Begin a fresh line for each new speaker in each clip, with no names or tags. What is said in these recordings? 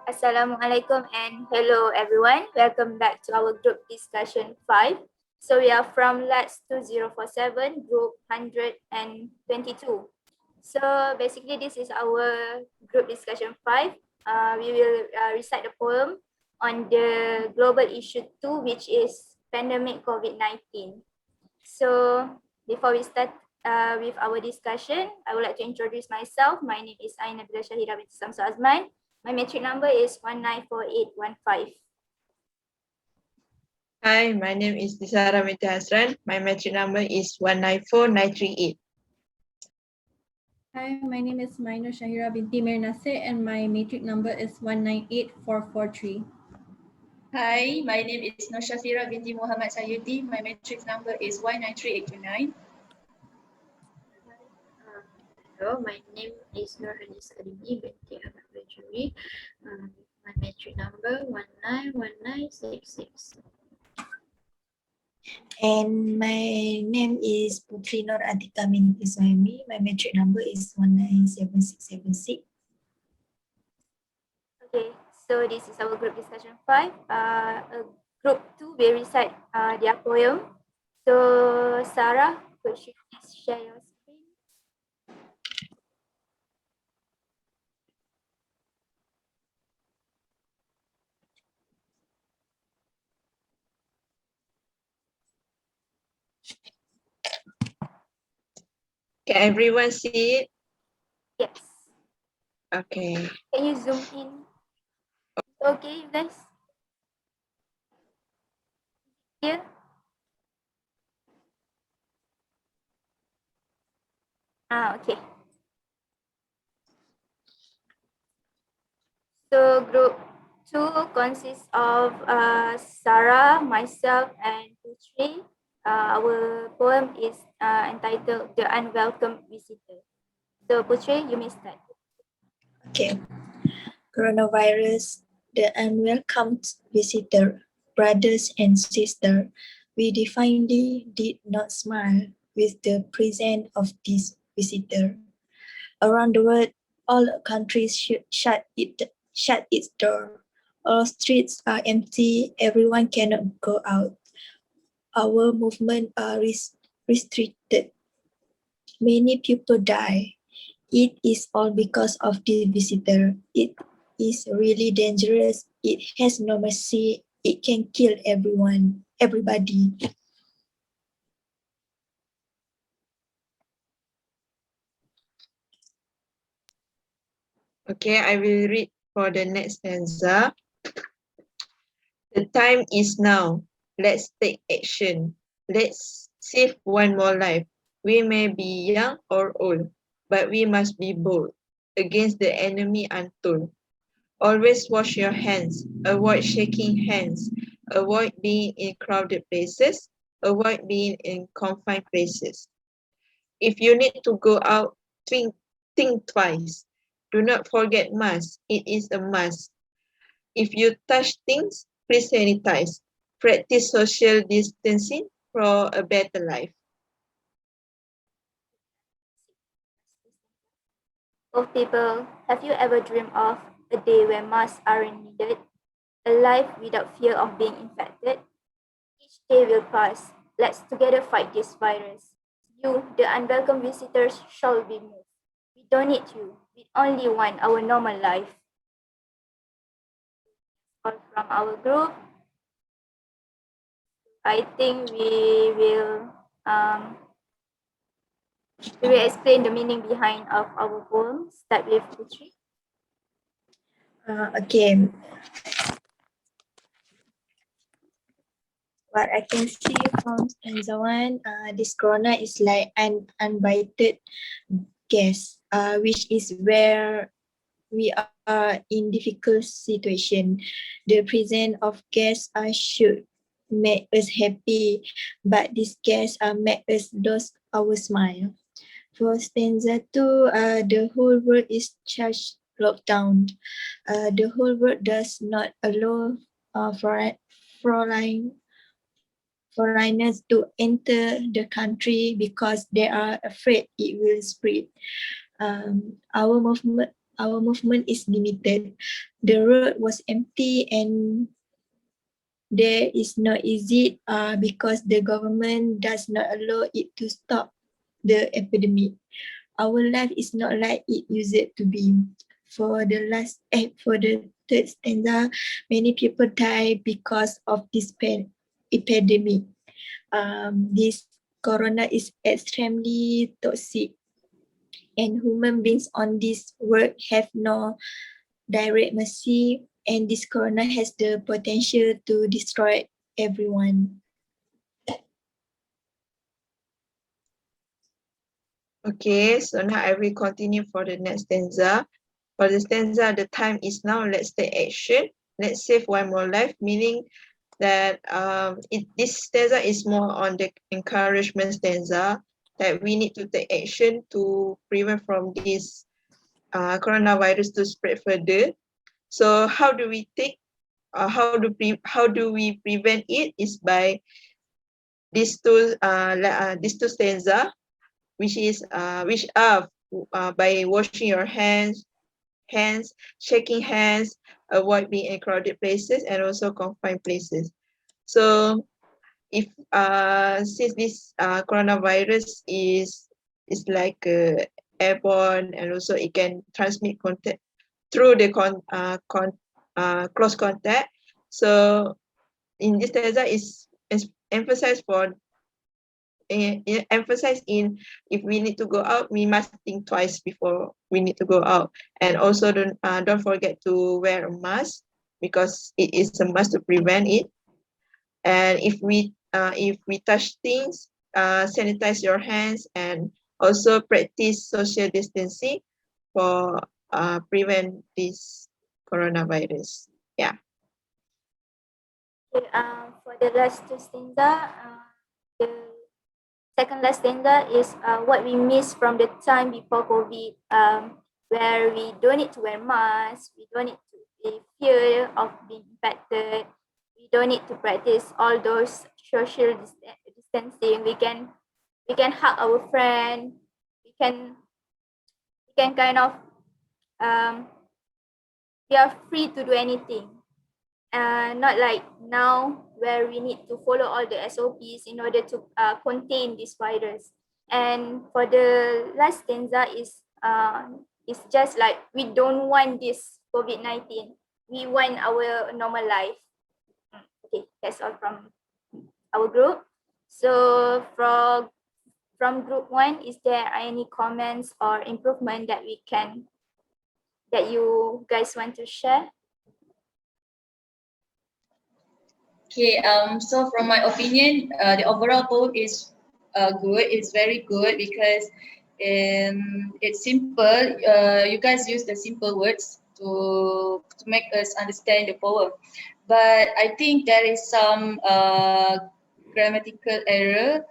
Assalamualaikum and hello everyone. Welcome back to our group discussion 5. So we are from LAX 2047, group 122. So basically this is our group discussion 5. We will recite the poem on the global issue 2, which is pandemic COVID-19. So before we start with our discussion, I would like to introduce myself. My name is Nabila Shahirah Binti Shamsol Azman. My matric number is 194815.
Hi, my name is Hasran. My matric number is 194938.
Hi, my name is Shahira Binti Mair Nasser and my matric number is 198443.
Hi, my name is Shafira Binti Muhammad Sayuti. My matric number is 193829.
Hello, my name is Hanis Adni Binti Ahmad Baijuri. My matric number 191966.
And my name is Puteri Nuratiqah Binti Suhaimi. My matric number is 197676.
Okay, so this is our group discussion 5. Group 2 will recite their poem. So Sarah, could you please share your screen?
Can everyone see it?
Yes.
Okay.
Can you zoom in? Okay, you guys? Here? Okay. So group 2 consists of Sarah, myself, and Puteri. Our poem is entitled The Unwelcome Visitor. So Puteri, you may start.
Okay. Coronavirus, the unwelcome visitor, brothers and sisters, we definitely did not smile with the presence of this visitor. Around the world, all countries should shut its door. All streets are empty, everyone cannot go out. Our movement are restricted. Many people die. It is all because of the visitor. It is really dangerous. It has no mercy. It can kill everybody.
Okay, I will read for the next stanza. The time is now. Let's take action. Let's save one more life. We may be young or old, but we must be bold against the enemy untold. Always wash your hands. Avoid shaking hands. Avoid being in crowded places. Avoid being in confined places. If you need to go out, think twice. Do not forget mask. It is a must. If you touch things, please sanitize. Practice social distancing for a better life.
Both people, have you ever dreamed of a day where masks aren't needed? A life without fear of being infected? Each day will pass. Let's together fight this virus. You, the unwelcome visitors, shall be moved. We don't need you. We only want our normal life. All from our group. I think we will explain the meaning behind of our poem. Start with Puteri.
Okay. What I can see from stanza 1, this corona is like an uninvited guest, which is where we are in difficult situation. The presence of guests should make us happy, but these guests make us lose our smile. For stanza 2, the whole world is charged lockdown. The whole world does not allow foreigners to enter the country because they are afraid it will spread. Our our movement is limited. The road was empty and there is no exit because the government does not allow it to stop the epidemic. Our life is not like it used to be. For the third stanza, many people die because of this epidemic. This corona is extremely toxic, and human beings on this world have no direct mercy, and this corona has the potential to destroy everyone.
Okay, so now I will continue for the next stanza. For the stanza, the time is now, let's take action. Let's save one more life, meaning that this stanza is more on the encouragement stanza, that we need to take action to prevent from this coronavirus to spread further. So how do we take, how do we prevent it is by these two stanza, which are by washing your hands, shaking hands, avoid being in crowded places and also confined places. So if since this coronavirus is like airborne, and also it can transmit contact through the close contact. So in this stanza is emphasized for emphasize in, if we need to go out, we must think twice before we need to go out, and also don't forget to wear a mask, because it is a must to prevent it. And if we touch things, sanitize your hands, and also practice social distancing for prevent this coronavirus. Yeah.
Okay, for the last two stanza, the second last stanza is what we miss from the time before COVID, where we don't need to wear masks, we don't need to be fear of being infected, we don't need to practice all those social distancing. We can hug our friend, we can kind of we are free to do anything. Not like now where we need to follow all the SOPs in order to contain this virus. And for the last stanza is just like we don't want this COVID-19. We want our normal life. Okay, that's all from our group. So from group 1, is there any comments or improvement that you guys want to share?
Okay, so from my opinion, the overall poem is good. It's very good because it's simple. You guys use the simple words to make us understand the poem. But I think there is some grammatical error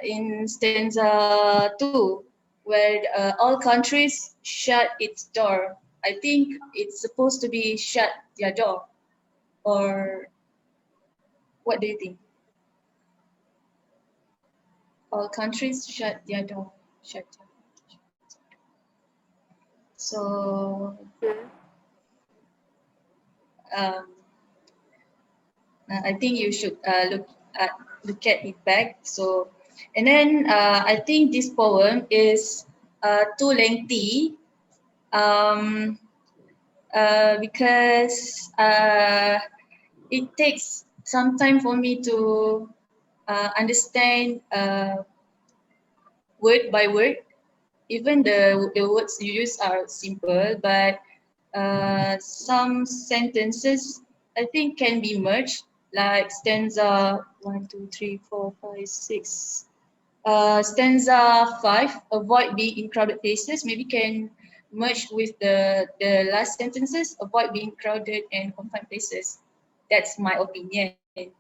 in stanza 2, where all countries shut its door. I think it's supposed to be shut their door, or what do you think? All countries shut their door. Shut their door. So um, I think you should look at it back. So, and then I think this poem is too lengthy because it takes some time for me to understand word by word. Even the words you use are simple, but some sentences I think can be merged, like stanza 1, 2, 3, 4, 5, 6. Stanza 5, avoid being in crowded places, maybe can merge with the last sentences, avoid being crowded and confined places. That's my opinion. It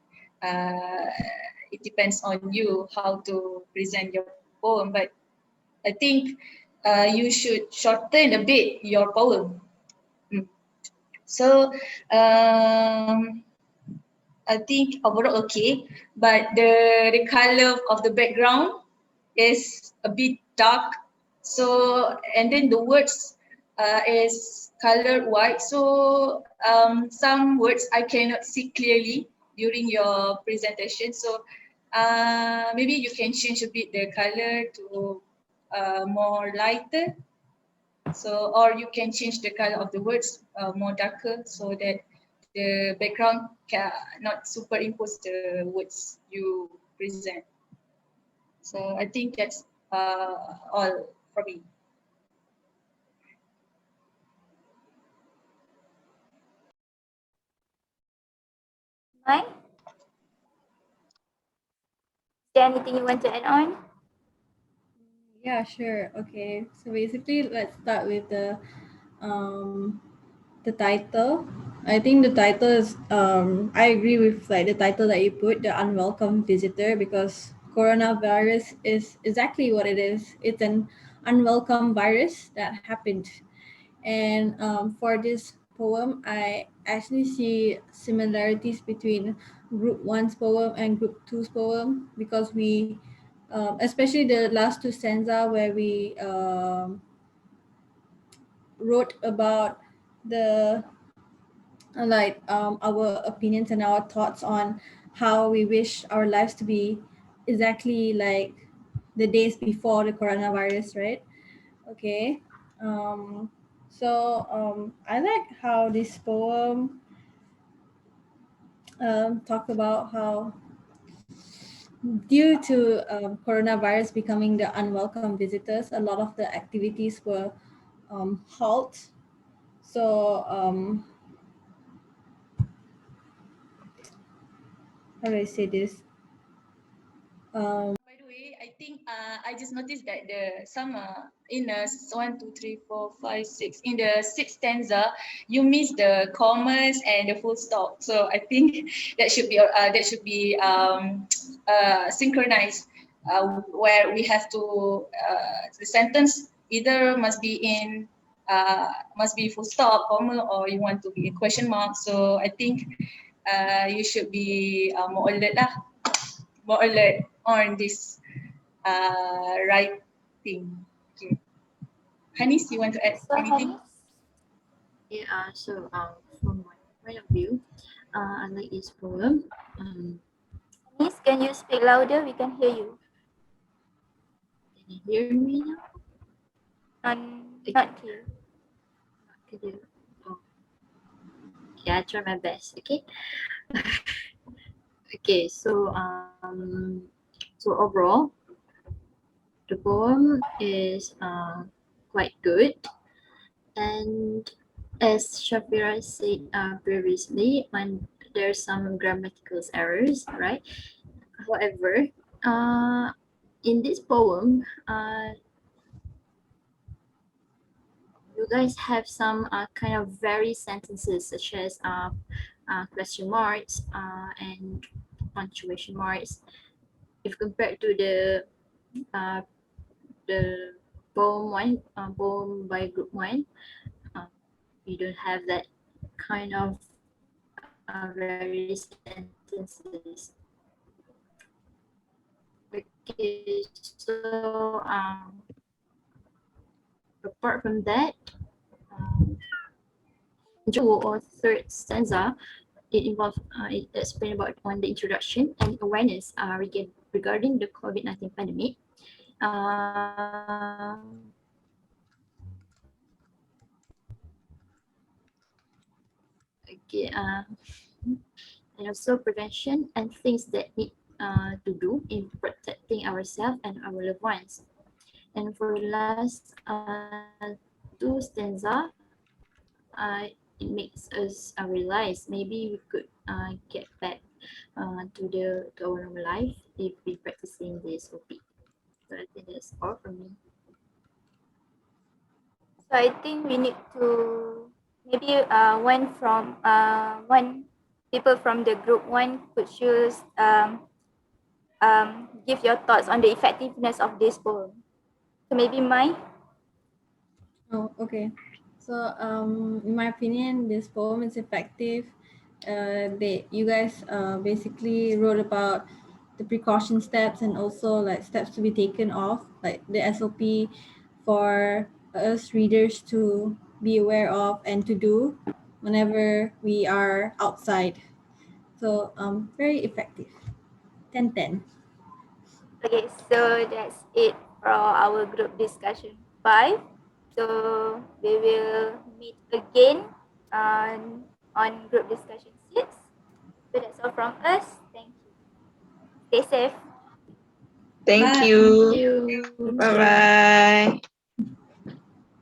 depends on you how to present your poem, but I think you should shorten a bit your poem. So I think overall okay, but the color of the background is a bit dark. So, and then the words is colored white. So some words I cannot see clearly during your presentation. So maybe you can change a bit the color to more lighter. So, or you can change the color of the words more darker so that the background can not superimpose the words you present. So I think that's all for me.
Mai, is there anything you want to add on?
Yeah, sure. Okay. So basically, let's start with the title. I think the title is I agree with like the title that you put, the unwelcome visitor, because coronavirus is exactly what it is. It's an unwelcome virus that happened. And for this poem, I actually see similarities between Group One's poem and Group Two's poem, because we, especially the last two stanza where we wrote about the our opinions and our thoughts on how we wish our lives to be exactly like the days before the coronavirus, right? Okay. Um, I like how this poem talk about how due to coronavirus becoming the unwelcome visitors, a lot of the activities were halt. So how do I say this?
By the way, I think I just noticed that the some in the 1, 2, 3, 4, 5, 6 in the sixth stanza you miss the commas and the full stop. So I think that should be synchronized where we have to the sentence either must be full stop comma or you want to be a question mark. So I think you should be more alert on this right thing. Okay. Hanis, you want to add
So
anything?
Hanis,
Yeah, from my point of view, I like this poem.
Hanis, can you speak louder? We can hear you.
Can you hear me now?
Not clear.
Can you? Oh, okay, I try my best. Okay. Okay. So overall, the poem is quite good, and as Shafira said previously, there's some grammatical errors, right? However, in this poem, you guys have some kind of very sentences such as question marks and punctuation marks. If compared to uh, the poem by group one, uh, we don't have that kind of very sentences. Okay, so apart from that, um, or third stanza, it involves it explain about on the introduction and awareness regarding the COVID-19 pandemic. Uh, okay, and also prevention and things that need to do in protecting ourselves and our loved ones. And for the last two stanza, it makes us realize maybe we could get back to our normal life if we practicing this OP. So I think that's all from me.
So I think we need to maybe one people from the group one could choose give your thoughts on the effectiveness of this poem. So maybe Mai.
Oh, okay. So, in my opinion, this poem is effective. You guys basically wrote about the precaution steps and also like steps to be taken off, like the SOP for us readers to be aware of and to do whenever we are outside. So very effective. 10/10.
Okay, so that's it for our group discussion 5. So we will meet again on group discussion 6. So that's all from us. Thank you. Stay safe.
Thank
Bye.
you.
Thank you.
Bye bye.